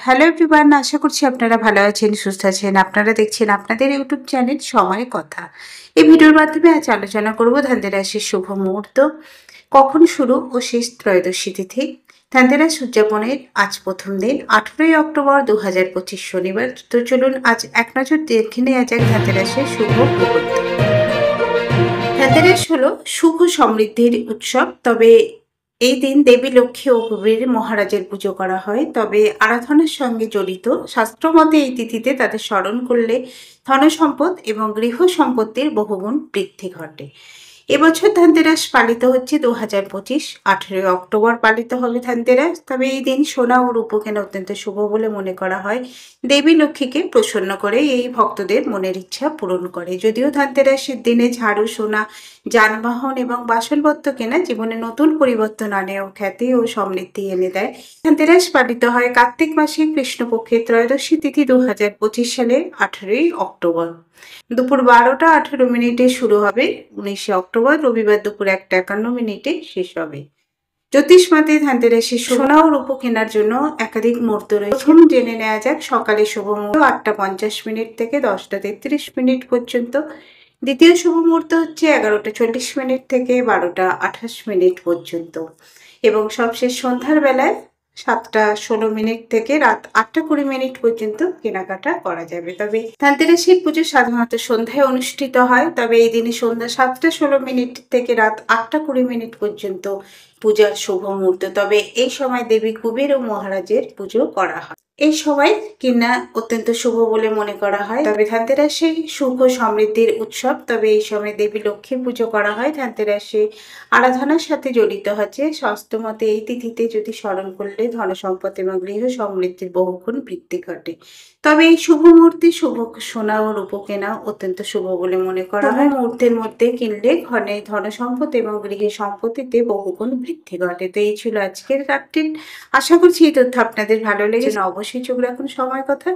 Hello everyone, আশা করছি আপনারা ভালো আছেন, সুস্থ আছেন। আপনারা দেখছেন আপনাদের ইউটিউব চ্যানেল সময় কথা। এই ভিডিওর মাধ্যমে আজ আলোচনা করব ধনতেরাসের শুভ মুহূর্ত, কখন শুরু ও শেষ ত্রয়োদশী তিথি। ধনতেরাস উদযাপনের আজ প্রথম দিন 18ই অক্টোবর 2025 শনিবার। তো চলুন আজ এক নজর দেখে নেওয়া যাক ধনতেরাসের শুভ মুহূর্ত। ধনতেরাস হলো সুখ সমৃদ্ধির উৎসব। তবে এই দিন দেবী লক্ষ্মী ও কুবের মহারাজের পুজো করা হয়। তবে আরাধনার সঙ্গে জড়িত শাস্ত্রমতে এই তিথিতে তাদের স্মরণ করলে ধন সম্পদ এবং গৃহ সম্পত্তির বহুগুণ বৃদ্ধি ঘটে। এবছর ধনতেরাস পালিত হচ্ছে 2025 18ই অক্টোবর পালিত হবে ধনতেরাস। তবে এই দিন সোনা ও রূপো কেনা অত্যন্ত শুভ বলে মনে করা হয়। দেবী লক্ষ্মীকে প্রসন্ন করে এই ভক্তদের মনের ইচ্ছা পূরণ করে। যদিও ধনতেরাসের দিনে ঝাড়ু, সোনা, যানবাহন এবং বাসনপত্র কেনা জীবনে নতুন পরিবর্তন আনে ও খ্যাতি ও সমৃদ্ধি এনে দেয়। ধনতেরাস পালিত হয় কার্তিক মাসে কৃষ্ণপক্ষের ত্রয়োদশী তিথি 2025 সালে 18ই অক্টোবর। দুপুর 12টা 18 মিনিটে শুরু হবে। 19শে অক্টোবর রবিবার দুপুর 1টা 51 মিনিটে শেষ হবে। জ্যোতিষ মতে ধনতেরাসে সোনা ও রূপো কেনার জন্য একাধিক মুহূর্ত রয়েছে। প্রথম জেনে নেওয়া যাক সকালে শুভ মুহূর্ত 8টা 50 মিনিট থেকে 10টা 33 মিনিট পর্যন্ত। দ্বিতীয় শুভ মুহূর্ত হচ্ছে 11টা 40 মিনিট থেকে 12টা 28 মিনিট পর্যন্ত এবং সবশেষ সন্ধ্যার বেলায় 7টা 16 মিনিট থেকে রাত 8টা 20 মিনিট পর্যন্ত কেনাকাটা করা যাবে। তবে ধনতেরাসের পুজো সাধারণত সন্ধ্যায় অনুষ্ঠিত হয়। তবে এই দিনে সন্ধ্যা 7টা 16 মিনিট থেকে রাত 8টা 20 মিনিট পর্যন্ত পূজার শুভ মুহূর্ত। তবে এই সময় দেবী কুবের ও মহারাজের পুজো করা হয়। এই সময় কিনা অত্যন্ত শুভ বলে মনে করা হয়। তবে ধনতেরাসে সুখ ও সমৃদ্ধির উৎসব। তবে এই সময় দেবী লক্ষ্মীর পুজো করা হয়। ধনতেরাসে আরাধনার সাথে জড়িত হচ্ছে শাস্ত্রমতে এই তিথিতে যদি স্মরণ করলে ধন সম্পদ এবং গৃহ সমৃদ্ধির বহুগুণ বৃদ্ধি ঘটে। তবে এই শুভ মুহূর্তে শুভ সোনা ও রূপো কেনা অত্যন্ত শুভ বলে মনে করা হয়। মুহূর্তের মধ্যে কিনলে ঘরে ধন সম্পদ এবং গৃহে সম্পত্তিতে বহুগুণ বৃদ্ধি ঘটে। তো এই ছিল আজকের আপডেট। আশা করছি এই তথ্য আপনাদের ভালো লেগেছে। অবশ্যই চোখ রাখুন সময় কথা।